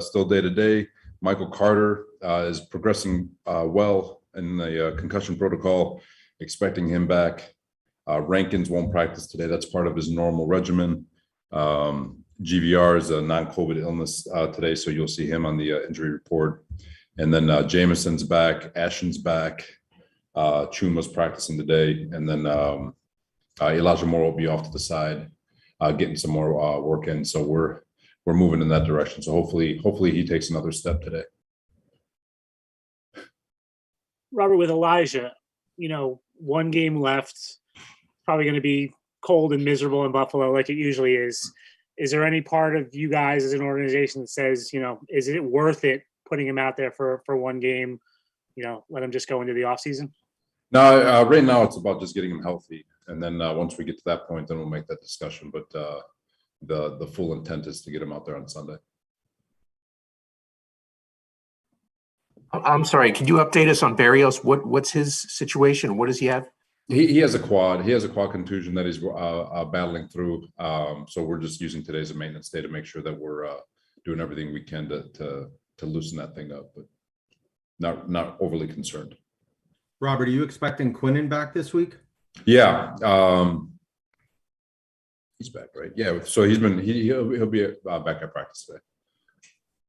still day to day. Michael Carter is progressing well in the concussion protocol, expecting him back. Rankins won't practice today. That's part of his normal regimen. GVR is a non-COVID illness today, so you'll see him on the injury report. And then Jameson's back, Ashton's back, Chuma's practicing today, and then Elijah Moore will be off to the side, getting some more work in. So we're moving in that direction. So hopefully he takes another step today. Robert, with Elijah, one game left, probably going to be cold and miserable in Buffalo like it usually is. Is there any part of you guys as an organization that says, is it worth it putting him out there for one game, let him just go into the offseason? No, right now it's about just getting him healthy. And then once we get to that point, then we'll make that discussion. But the full intent is to get him out there on Sunday. I'm sorry, can you update us on Berrios? What's his situation? What does he have? He has a quad. He has a quad contusion that he's battling through. So we're just using today as a maintenance day to make sure that we're doing everything we can to loosen that thing up, but not overly concerned. Robert, are you expecting Quinnen back this week? Yeah, he's back, right? Yeah, so he'll be back at practice today.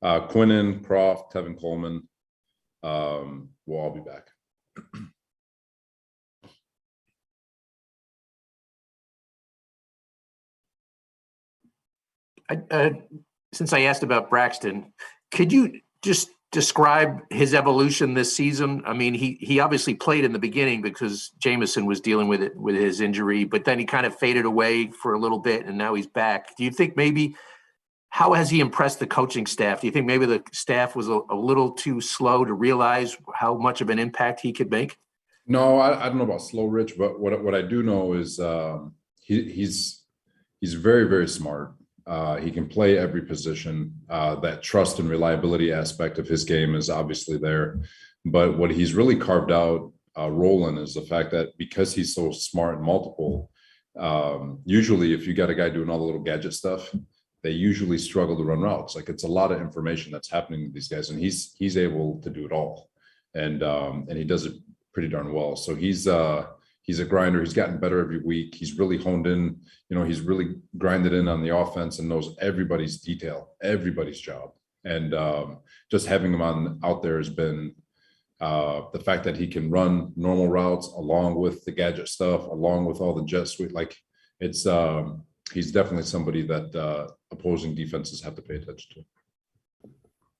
Quinnen, Croft, Tevin Coleman, will all be back. Since I asked about Braxton, could you just describe his evolution this season? I mean, he obviously played in the beginning because Jameson was dealing with his injury, but then he kind of faded away for a little bit and now he's back. Do you think how has he impressed the coaching staff? Do you think maybe the staff was a little too slow to realize how much of an impact he could make? No, I don't know about slow, Rich, but what I do know is he's very, very smart. He can play every position. That trust and reliability aspect of his game is obviously there. But what he's really carved out, Roland, is the fact that because he's so smart and multiple, usually if you got a guy doing all the little gadget stuff, they usually struggle to run routes. Like it's a lot of information that's happening to these guys, and he's able to do it all, and he does it pretty darn well. So he's a grinder. He's gotten better every week. He's really honed in. He's really grinded in on the offense and knows everybody's detail, everybody's job. And just having him out there has been the fact that he can run normal routes along with the gadget stuff, along with all the jet sweep. Like it's he's definitely somebody that opposing defenses have to pay attention to.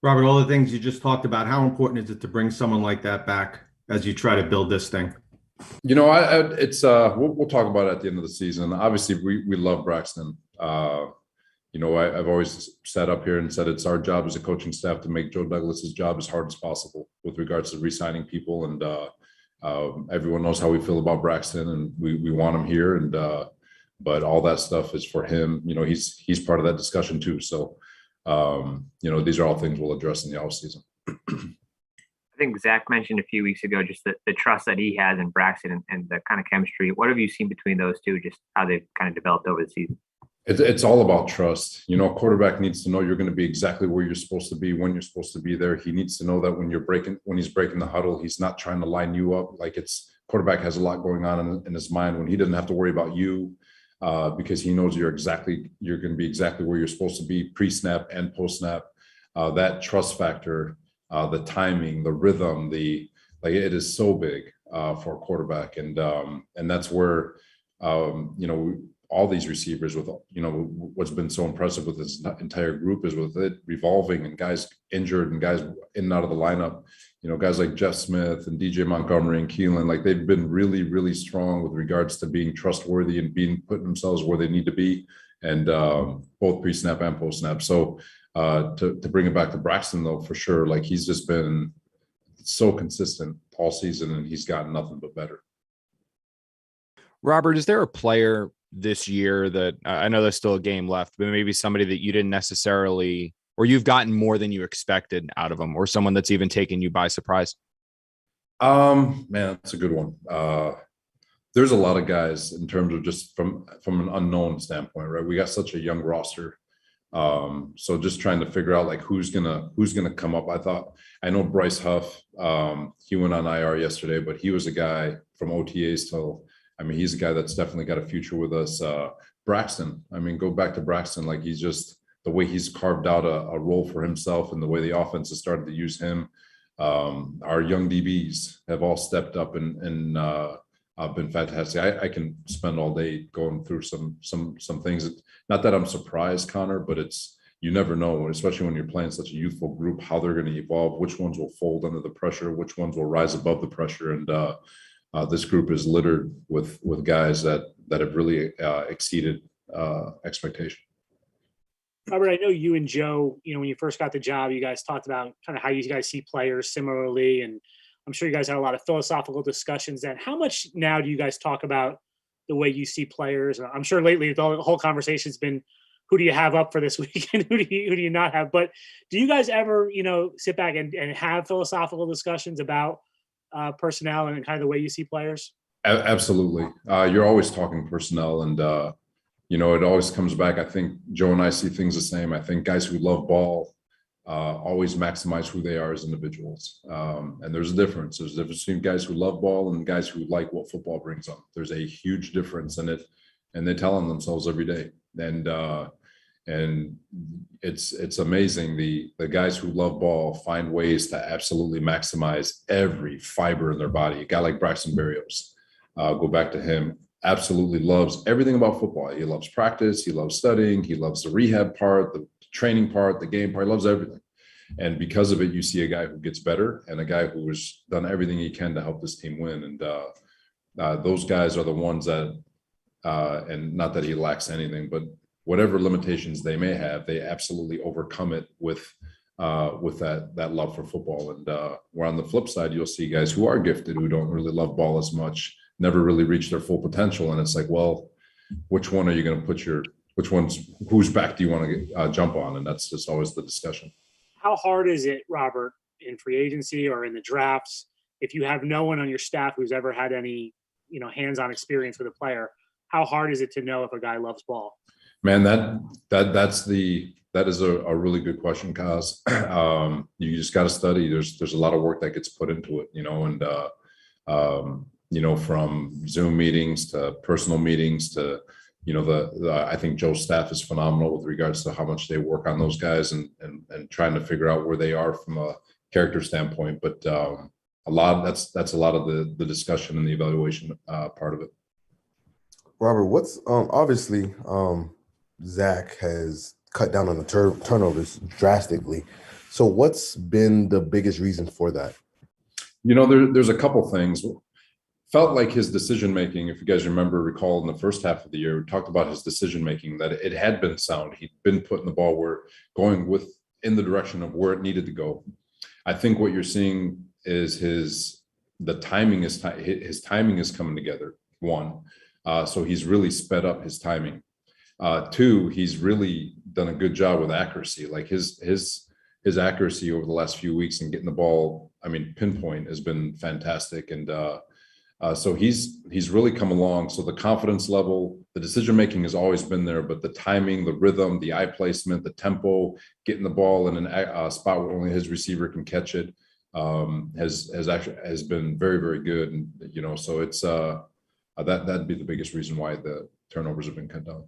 Robert, all the things you just talked about, how important is it to bring someone like that back as you try to build this thing? It's we'll talk about it at the end of the season. Obviously, we love Braxton. I've always sat up here and said it's our job as a coaching staff to make Joe Douglas's job as hard as possible with regards to re-signing people. And everyone knows how we feel about Braxton, and we want him here. And but all that stuff is for him. He's part of that discussion too. So these are all things we'll address in the offseason. I think Zach mentioned a few weeks ago just the trust that he has in Braxton and the kind of chemistry. What have you seen between those two, just how they've kind of developed over the season? It's all about trust. A quarterback needs to know you're going to be exactly where you're supposed to be when you're supposed to be there. He needs to know that when he's breaking the huddle, he's not trying to line you up. Like quarterback has a lot going on in his mind when he doesn't have to worry about you because he knows you're going to be exactly where you're supposed to be pre-snap and post-snap. That trust factor, the timing, the rhythm, it is so big for a quarterback, and that's where all these receivers with what's been so impressive with this entire group is with it revolving and guys injured and guys in and out of the lineup. Guys like Jeff Smith and DJ Montgomery and Keelan, like they've been really, really strong with regards to being trustworthy and putting themselves where they need to be, and both pre-snap and post-snap. So to bring it back to Braxton, though, for sure, like he's just been so consistent all season, and he's gotten nothing but better. Robert, is there a player this year that I know there's still a game left, but maybe somebody that you didn't necessarily, or you've gotten more than you expected out of them, or someone that's even taken you by surprise? Man, that's a good one. There's a lot of guys in terms of just from an unknown standpoint, right? We got such a young roster. So just trying to figure out like who's gonna come up. I know Bryce Huff, he went on IR yesterday, but he was a guy from OTAs till, I mean, he's a guy that's definitely got a future with us. Braxton, I mean, go back to Braxton, like he's just the way he's carved out a role for himself and the way the offense has started to use him. Our young DBs have all stepped up and been fantastic. I can spend all day going through some things. Not that I'm surprised, Connor, but you never know, especially when you're playing such a youthful group, how they're going to evolve, which ones will fold under the pressure, which ones will rise above the pressure. And this group is littered with guys that have really exceeded expectation. Robert, I know you and Joe, when you first got the job, you guys talked about kind of how you guys see players similarly. And I'm sure you guys had a lot of philosophical discussions then. How much now do you guys talk about the way you see players? I'm sure lately the whole conversation's been, who do you have up for this weekend? Who do you not have? But do you guys ever, sit back and have philosophical discussions about personnel and kind of the way you see players? Absolutely. You're always talking personnel, and it always comes back. I think Joe and I see things the same. I think guys who love ball always maximize who they are as individuals. And there's a difference. There's a difference between guys who love ball and guys who like what football brings them. There's a huge difference in it, and they tell them themselves every day. And it's amazing. The guys who love ball find ways to absolutely maximize every fiber in their body. A guy like Braxton Berrios, go back to him, absolutely loves everything about football. He loves practice. He loves studying. He loves the rehab part, the training part, the game part. He loves everything. And because of it, you see a guy who gets better and a guy who has done everything he can to help this team win. And those guys are the ones that, and not that he lacks anything, but whatever limitations they may have, they absolutely overcome it with that love for football. And where on the flip side, you'll see guys who are gifted, who don't really love ball as much, never really reach their full potential. And it's like, well, which one are you going to put whose back do you want to jump on? And that's just always the discussion. How hard is it, Robert, in free agency or in the drafts, if you have no one on your staff who's ever had any, hands-on experience with a player, how hard is it to know if a guy loves ball? Man, that is a really good question, Kaz. You just got to study. There's a lot of work that gets put into it, and from Zoom meetings to personal meetings to, I think Joe's staff is phenomenal with regards to how much they work on those guys and trying to figure out where they are from a character standpoint. But that's a lot of the discussion and the evaluation part of it. Robert, what's obviously Zach has cut down on the turnovers drastically. So what's been the biggest reason for that? There's a couple things. Felt like his decision-making, if you guys recall in the first half of the year, we talked about his decision-making, that it had been sound. He'd been putting the ball in the direction of where it needed to go. I think what you're seeing is his timing is coming together. One, so he's really sped up his timing. Two, he's really done a good job with accuracy. Like his accuracy over the last few weeks and getting the ball, pinpoint, has been fantastic. And so he's really come along. So the confidence level, the decision-making has always been there, but the timing, the rhythm, the eye placement, the tempo, getting the ball in a spot where only his receiver can catch it, has been very, very good. And, so it's that'd be the biggest reason why the turnovers have been cut down.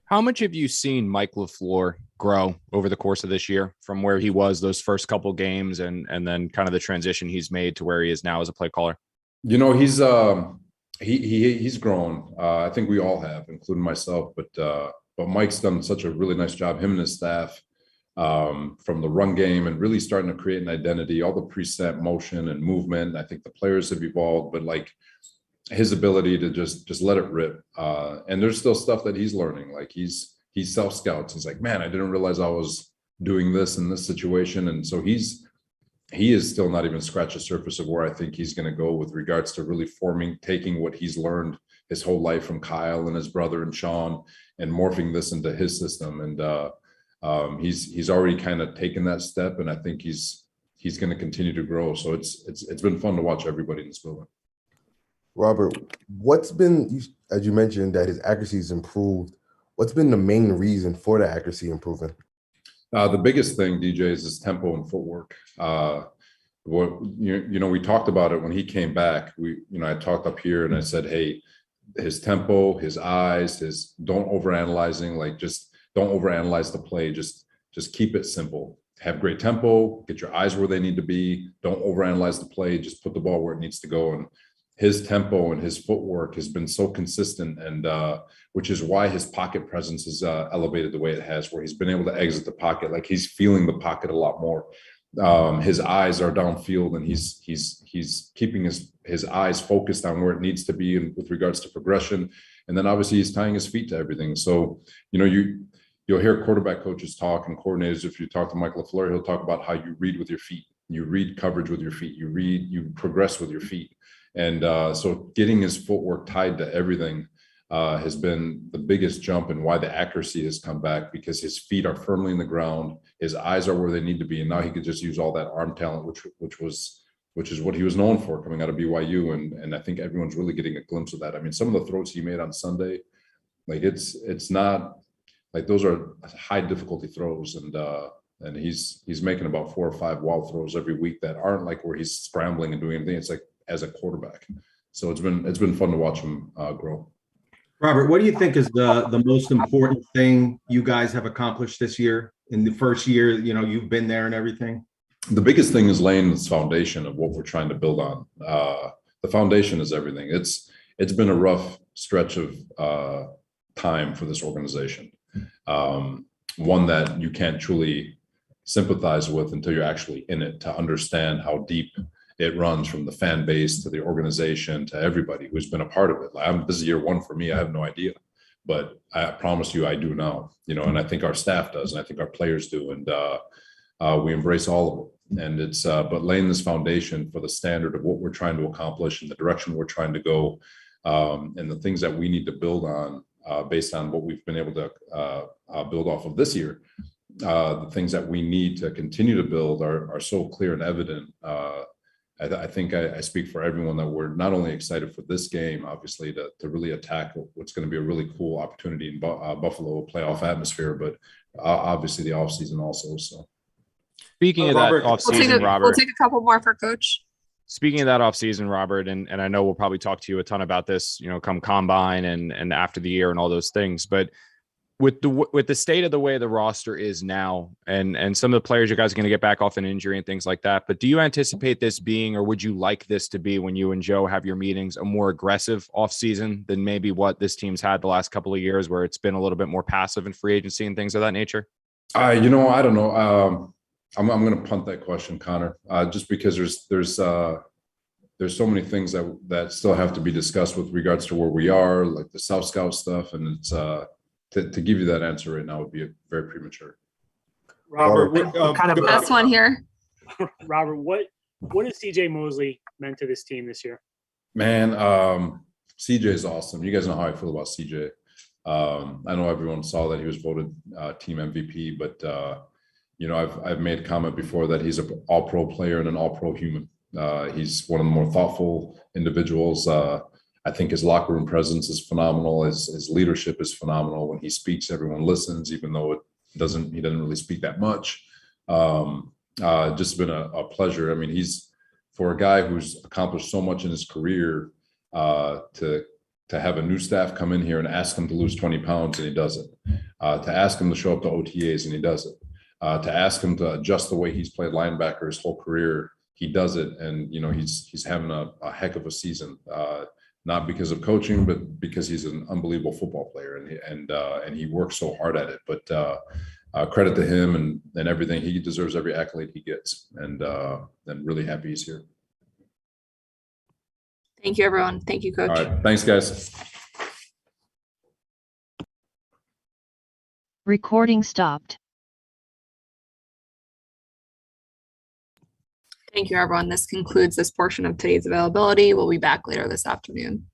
How much have you seen Mike LaFleur grow over the course of this year from where he was those first couple games and then kind of the transition he's made to where he is now as a play caller? He's grown. I think we all have, including myself. But Mike's done such a really nice job, him and his staff, from the run game and really starting to create an identity. All the preset motion and movement. I think the players have evolved, but like his ability to just let it rip. And there's still stuff that he's learning. Like he self scouts. He's like, man, I didn't realize I was doing this in this situation, and so he is still not even scratched the surface of where I think he's going to go with regards to really taking what he's learned his whole life from Kyle and his brother and Sean and morphing this into his system. And he's already kind of taken that step, and I think he's going to continue to grow. So it's been fun to watch everybody in this building. Robert, what's been, as you mentioned, that his accuracy has improved What's been the main reason for the accuracy improving? The biggest thing, DJ, is his tempo and footwork. We talked about it when he came back. I talked up here and I said, hey, his tempo, his eyes, don't overanalyzing, like just don't overanalyze the play. Just keep it simple. Have great tempo, get your eyes where they need to be. Don't overanalyze the play. Just put the ball where it needs to go. And his tempo and his footwork has been so consistent, and which is why his pocket presence is elevated the way it has, where he's been able to exit the pocket. Like he's feeling the pocket a lot more. His eyes are downfield, and he's keeping his eyes focused on where it needs to be with regards to progression. And then obviously he's tying his feet to everything. So, you'll hear quarterback coaches talk and coordinators. If you talk to Mike LaFleur, he'll talk about how you read with your feet. You read coverage with your feet. You progress with your feet. And so getting his footwork tied to everything has been the biggest jump, and why the accuracy has come back, because his feet are firmly in the ground. His eyes are where they need to be. And now he could just use all that arm talent, which is what he was known for coming out of BYU. And I think everyone's really getting a glimpse of that. I mean, some of the throws he made on Sunday, like it's not like those are high difficulty throws. And he's making about 4 or 5 wild throws every week that aren't like where he's scrambling and doing anything. It's like as a quarterback. So it's been fun to watch him grow. Robert, what do you think is the most important thing you guys have accomplished this year in the first year, you've been there and everything? The biggest thing is laying this foundation of what we're trying to build on. The foundation is everything. It's been a rough stretch of time for this organization. One that you can't truly sympathize with until you're actually in it, to understand how deep it runs, from the fan base to the organization to everybody who's been a part of it. This is year 1 for me. I have no idea, but I promise you I do now, and I think our staff does, and I think our players do. And we embrace all of it. And it's, but laying this foundation for the standard of what we're trying to accomplish and the direction we're trying to go, and the things that we need to build on based on what we've been able to build off of this year. The things that we need to continue to build are so clear and evident. I think I speak for everyone that we're not only excited for this game, obviously, to really attack what's going to be a really cool opportunity in Buffalo, playoff atmosphere, but obviously the offseason also. So, speaking of that offseason, Robert, we'll take a couple more for Coach. Speaking of that offseason, Robert, and I know we'll probably talk to you a ton about this, come combine and after the year and all those things, but with the state of the way the roster is now, and some of the players you guys are going to get back off an injury and things like that, but do you anticipate this being, or would you like this to be, when you and Joe have your meetings, a more aggressive offseason than maybe what this team's had the last couple of years, where it's been a little bit more passive in free agency and things of that nature? I don't know. I'm going to punt that question, Connor, just because there's so many things that still have to be discussed with regards to where we are, like the South Scout stuff, and it's to give you that answer right now would be very premature. Robert, kind of Last one here. Robert, what has CJ Mosley meant to this team this year? Man, CJ is awesome. You guys know how I feel about CJ. I know everyone saw that he was voted team MVP, but I've made a comment before that he's an all-pro player and an all-pro human. He's one of the more thoughtful individuals. I think his locker room presence is phenomenal. His leadership is phenomenal. When he speaks, everyone listens, even though he doesn't really speak that much. Just been a pleasure. I mean, he's, for a guy who's accomplished so much in his career, to have a new staff come in here and ask him to lose 20 pounds, and he does it. To ask him to show up to OTAs, and he does it. To ask him to adjust the way he's played linebacker his whole career, he does it. And, he's having a heck of a season, not because of coaching, but because he's an unbelievable football player, and he works so hard at it. But credit to him and everything. He deserves every accolade he gets, and I'm really happy he's here. Thank you, everyone. Thank you, Coach. All right. Thanks, guys. Recording stopped. Thank you, everyone. This concludes this portion of today's availability. We'll be back later this afternoon.